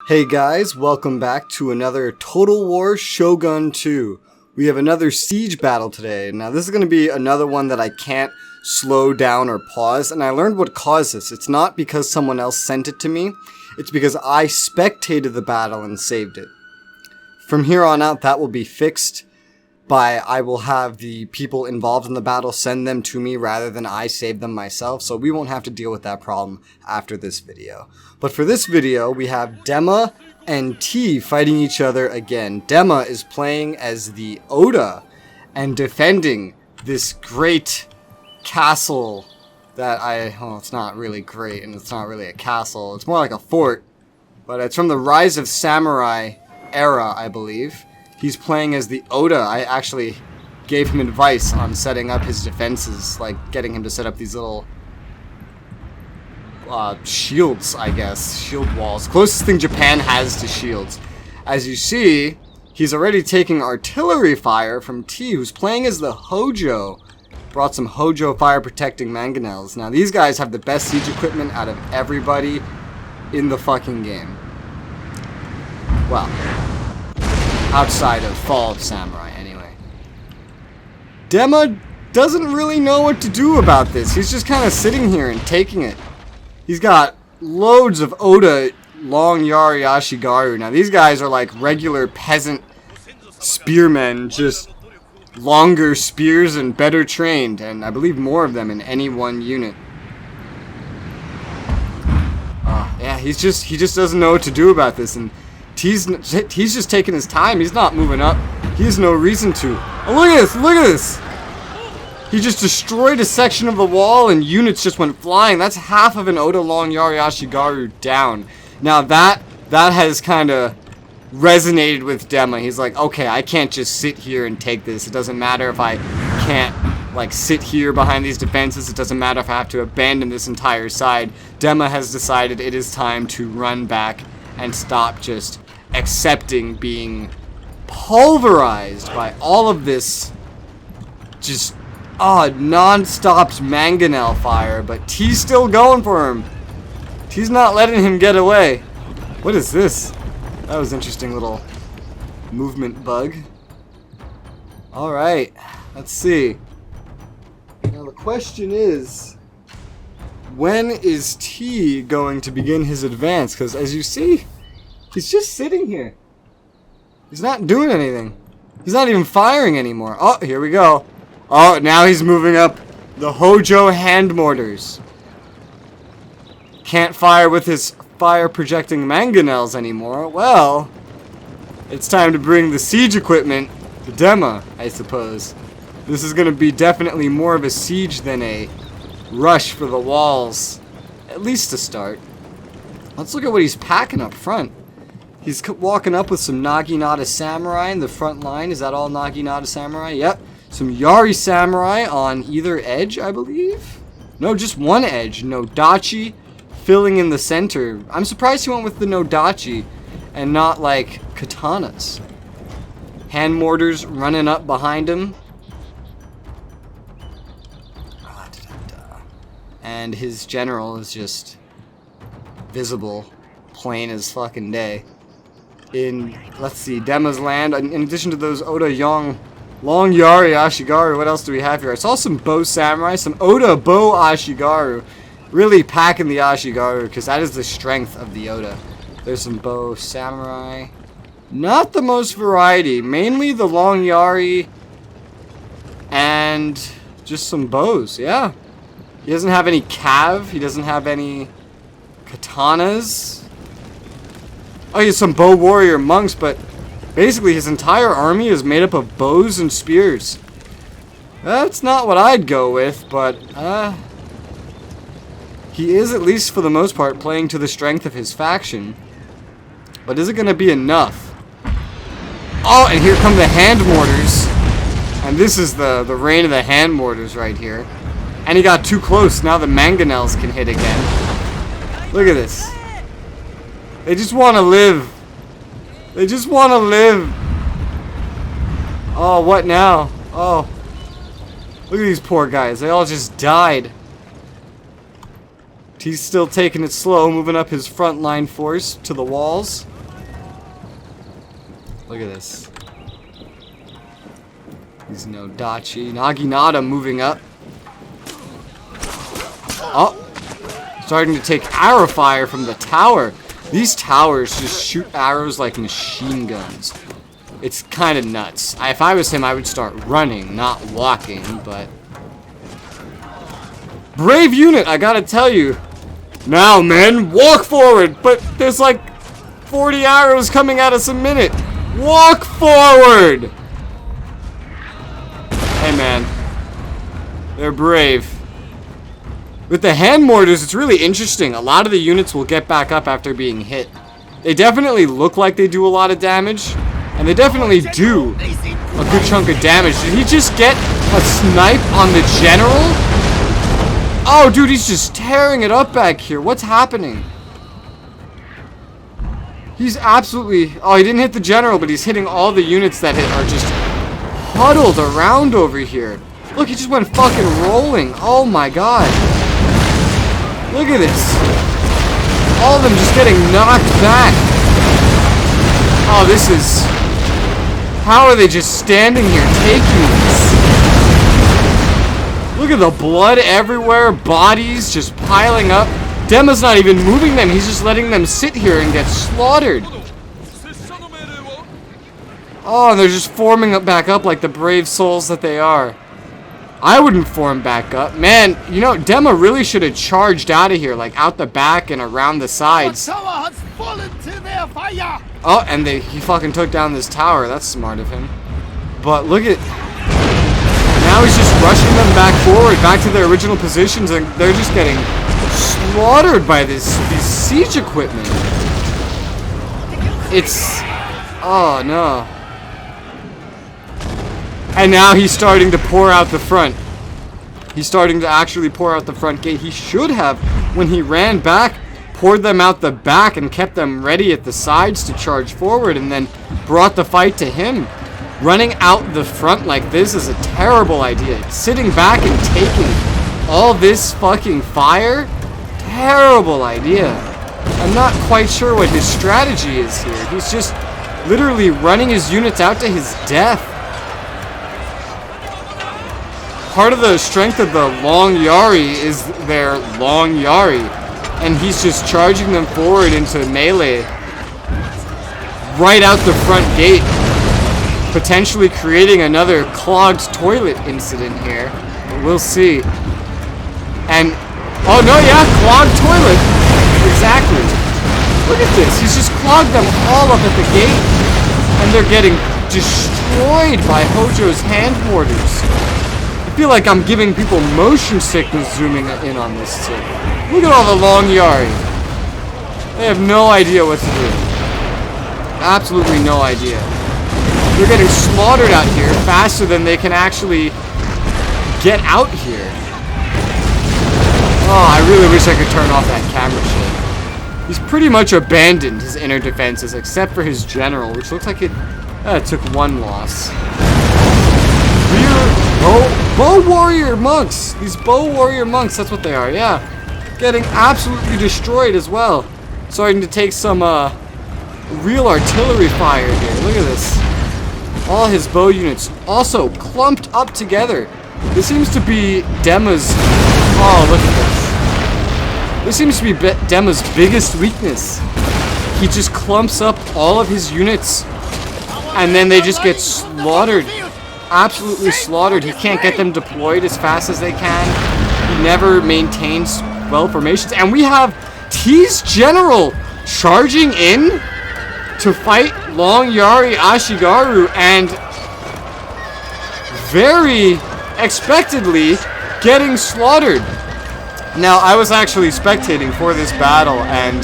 Hey guys, welcome back to another Total War Shogun 2. We have another siege battle today. Now this is going to be another one that I can't slow down or pause, and I learned what caused this. It's not because someone else sent it to me, it's because I spectated the battle and saved it. From here on out, that will be fixed by I will have the people involved in the battle send them to me rather than I save them myself, so we won't have to deal with that problem after this video. But for this video, we have Dema and T fighting each other again. Dema is playing as the Oda and defending this great castle that it's not really great and it's not really a castle. It's more like a fort, but it's from the Rise of Samurai era, I believe. He's playing as the Oda. I actually gave him advice on setting up his defenses, like getting him to set up these little shields, I guess. Shield walls. Closest thing Japan has to shields. As you see, he's already taking artillery fire from T, who's playing as the Hojo. Brought some Hojo fire protecting mangonels. Now these guys have the best siege equipment out of everybody in the fucking game. Well, outside of Fall of Samurai, anyway. Dema doesn't really know what to do about this. He's just kind of sitting here and taking it. He's got loads of Oda long yari ashigaru. Now these guys are like regular peasant spearmen, just longer spears and better trained, and I believe more of them in any one unit. Yeah, he just doesn't know what to do about this, and He's just taking his time. He's not moving up. He has no reason to. Oh, look at this! Look at this! He just destroyed a section of the wall and units just went flying. That's half of an Oda long yari ashigaru down. Now that has kind of resonated with Dema. He's like, okay, I can't just sit here and take this. It doesn't matter if I can't like sit here behind these defenses. It doesn't matter if I have to abandon this entire side. Dema has decided it is time to run back and stop just accepting being pulverized by all of this just non-stop mangonel fire. But T's still going for him. T's not letting him get away. What is this? That was an interesting little movement bug. Alright, let's see. Now the question is, when is T going to begin his advance? Because as you see, he's just sitting here. He's not doing anything. He's not even firing anymore. Oh, here we go. Oh, now he's moving up the Hojo hand mortars. Can't fire with his fire projecting mangonels anymore. Well, it's time to bring the siege equipment to Dema, I suppose. This is going to be definitely more of a siege than a rush for the walls, at least to start. Let's look at what he's packing up front. He's walking up with some Naginata Samurai in the front line. Is that all Naginata Samurai? Yep. Some Yari Samurai on either edge, I believe. No, just one edge. Nodachi filling in the center. I'm surprised he went with the Nodachi and not like katanas. Hand mortars running up behind him. And his general is just visible, plain as fucking day. In, let's see, Dema's land, in addition to those Oda long yari ashigaru, what else do we have here? I saw some bow samurai, some Oda bow ashigaru. Really packing the ashigaru, because that is the strength of the Oda. There's some bow samurai. Not the most variety, mainly the long yari and just some bows, yeah. He doesn't have any cav. He doesn't have any katanas. Oh, he has some bow warrior monks, but basically his entire army is made up of bows and spears. That's not what I'd go with, but he is, at least for the most part, playing to the strength of his faction. But is it going to be enough? Oh, and here come the hand mortars. And this is the reign of the hand mortars right here. And he got too close. Now the mangonels can hit again. Look at this. They just want to live. They just want to live. Oh, what now? Oh. Look at these poor guys. They all just died. He's still taking it slow, moving up his front line force to the walls. Look at this. He's no Dachi. Naginata moving up. Oh! Starting to take arrow fire from the tower. These towers just shoot arrows like machine guns. It's kind of nuts. If I was him, I would start running, not walking, but... Brave unit, I gotta tell you. Now, men, walk forward! But there's like 40 arrows coming at us a minute. Walk forward! Hey, man. They're brave. With the hand mortars, it's really interesting. A lot of the units will get back up after being hit. They definitely look like they do a lot of damage. And they definitely do a good chunk of damage. Did he just get a snipe on the general? Oh, dude, he's just tearing it up back here. What's happening? He's absolutely... Oh, he didn't hit the general, but he's hitting all the units that are just huddled around over here. Look, he just went fucking rolling. Oh my god. Look at this. All of them just getting knocked back. Oh, this is... How are they just standing here taking this? Look at the blood everywhere. Bodies just piling up. Dema's not even moving them. He's just letting them sit here and get slaughtered. Oh, and they're just forming up back up like the brave souls that they are. I wouldn't form back up. Man, you know, Dema really should have charged out of here, like out the back and around the sides. Oh, and he fucking took down this tower. That's smart of him. But look at... Now he's just rushing them back forward, back to their original positions, and they're just getting slaughtered by these siege equipment. It's... Oh, no. And now he's starting to pour out the front. He's starting to actually pour out the front gate. He should have, when he ran back, poured them out the back and kept them ready at the sides to charge forward, and then brought the fight to him. Running out the front like this is a terrible idea. Sitting back and taking all this fucking fire? Terrible idea. I'm not quite sure what his strategy is here. He's just literally running his units out to his death. Part of the strength of the long yari is their long yari. And he's just charging them forward into melee. Right out the front gate. Potentially creating another clogged toilet incident here. But we'll see. And... Oh no, yeah, clogged toilet. Exactly. Look at this. He's just clogged them all up at the gate. And they're getting destroyed by Hojo's hand mortars. I feel like I'm giving people motion sickness zooming in on this too. Look at all the long yari. They have no idea what to do. Absolutely no idea. They're getting slaughtered out here faster than they can actually get out here. Oh, I really wish I could turn off that camera shit. He's pretty much abandoned his inner defenses except for his general, which looks like it took one loss. Bow warrior monks. These bow warrior monks, that's what they are, yeah. Getting absolutely destroyed as well. Starting to take some real artillery fire here. Look at this. All his bow units also clumped up together. This seems to be Dema's... Oh, look at this. This seems to be Dema's biggest weakness. He just clumps up all of his units. And then they just get slaughtered. Absolutely slaughtered. He can't get them deployed as fast as they can. He never maintains well formations. And we have T's general charging in to fight Long Yari Ashigaru and very expectedly getting slaughtered. Now, I was actually spectating for this battle, and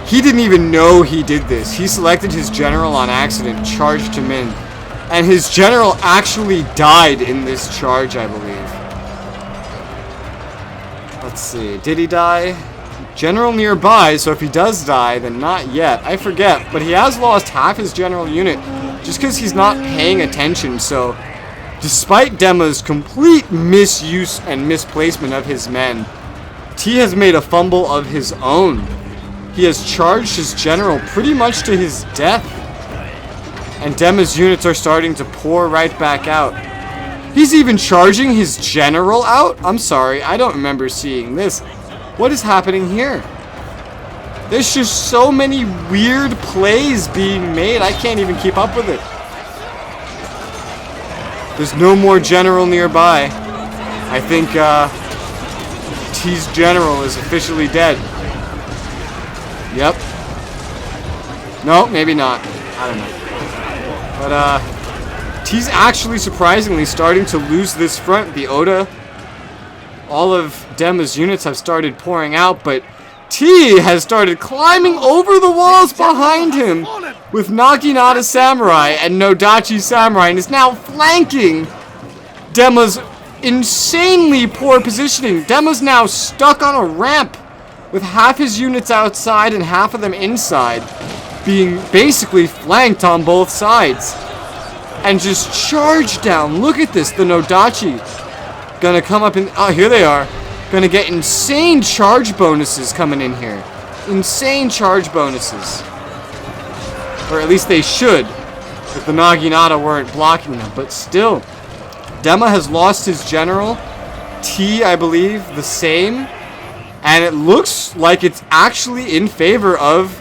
he didn't even know he did this. He selected his general on accident, charged him in, and his general actually died in this charge, I believe. Let's see, did he die? General nearby, so if he does die, then not yet. I forget, but he has lost half his general unit just because he's not paying attention, so despite Dema's complete misuse and misplacement of his men, T has made a fumble of his own. He has charged his general pretty much to his death. And Dema's units are starting to pour right back out. He's even charging his general out? I'm sorry, I don't remember seeing this. What is happening here? There's just so many weird plays being made, I can't even keep up with it. There's no more general nearby. I think T's general is officially dead. Yep. No, maybe not. I don't know. But T's actually surprisingly starting to lose this front. The Oda, all of Dema's units have started pouring out, but T has started climbing over the walls behind him with Naginata Samurai and Nodachi Samurai, and is now flanking Dema's insanely poor positioning. Dema's now stuck on a ramp with half his units outside and half of them inside, being basically flanked on both sides. And just charge down. Look at this. The Nodachi gonna come up and... oh, here they are. Gonna get insane charge bonuses coming in here. Insane charge bonuses. Or at least they should, if the Naginata weren't blocking them. But still, Dema has lost his general. T, I believe, the same. And it looks like it's actually in favor of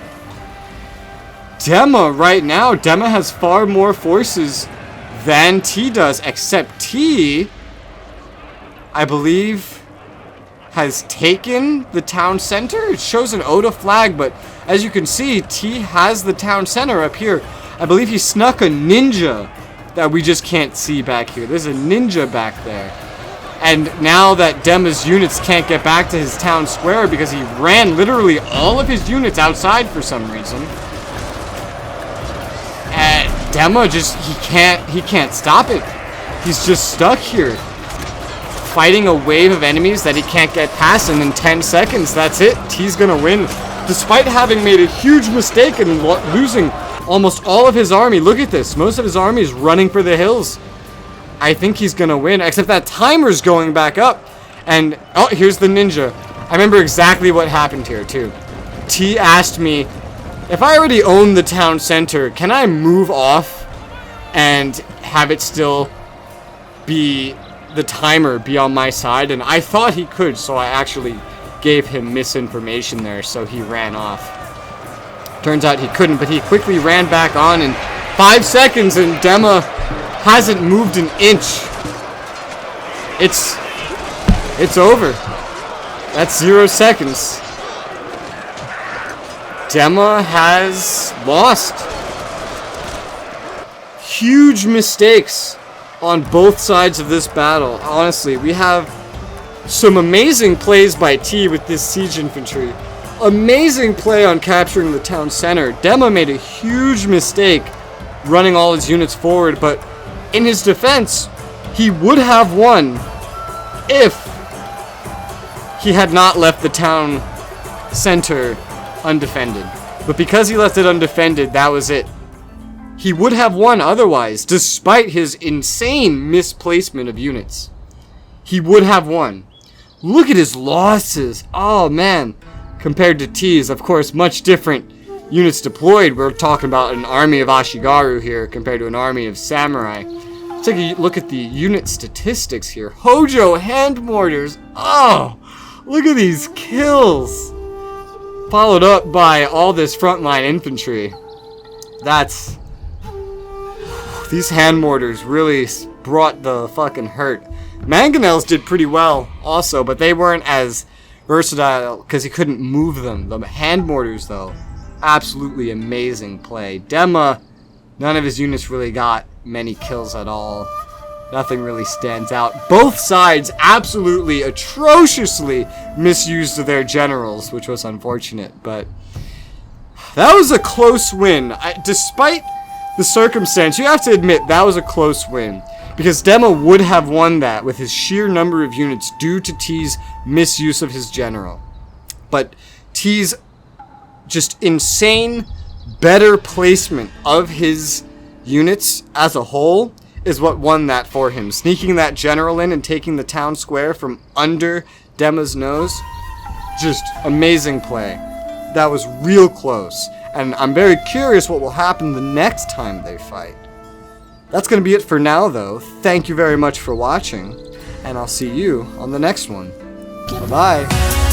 Dema right now. Dema has far more forces than T does, except T, I believe, has taken the town center. It shows an Oda flag, but as you can see, T has the town center up here. I believe he snuck a ninja that we just can't see back here. There's a ninja back there. And now that Dema's units can't get back to his town square because he ran literally all of his units outside for some reason. And Dema just, he can't stop it. He's just stuck here, fighting a wave of enemies that he can't get past, and in 10 seconds, that's it. T's gonna win, despite having made a huge mistake and losing almost all of his army. Look at this. Most of his army is running for the hills. I think he's gonna win, except that timer's going back up. And, oh, here's the ninja. I remember exactly what happened here, too. T asked me, if I already own the town center, can I move off and have it still be... the timer be on my side? And I thought he could, so I actually gave him misinformation there, so he ran off. Turns out he couldn't, but he quickly ran back on in 5 seconds, and Dema hasn't moved an inch. It's over. That's 0 seconds. Dema has lost. Huge mistakes on both sides of this battle. Honestly, we have some amazing plays by T with this siege infantry. Amazing play on capturing the town center. Dema made a huge mistake running all his units forward, but in his defense, he would have won if he had not left the town center undefended. But because he left it undefended, that was it. He would have won otherwise, despite his insane misplacement of units. He would have won. Look at his losses. Oh, man. Compared to T's, of course, much different units deployed. We're talking about an army of Ashigaru here compared to an army of samurai. Let's take a look at the unit statistics here. Hojo hand mortars. Oh, look at these kills. Followed up by all this frontline infantry. That's... these hand mortars really brought the fucking hurt. Mangonels did pretty well also, but they weren't as versatile because he couldn't move them. The hand mortars, though, absolutely amazing play. Dema, none of his units really got many kills at all. Nothing really stands out. Both sides absolutely atrociously misused their generals, which was unfortunate, but that was a close win. Despite the circumstance, you have to admit that was a close win, because Dema would have won that with his sheer number of units due to T's misuse of his general. But T's just insane better placement of his units as a whole is what won that for him. Sneaking that general in and taking the town square from under Dema's nose, just amazing play. That was real close. And I'm very curious what will happen the next time they fight. That's going to be it for now, though. Thank you very much for watching, and I'll see you on the next one. Bye-bye.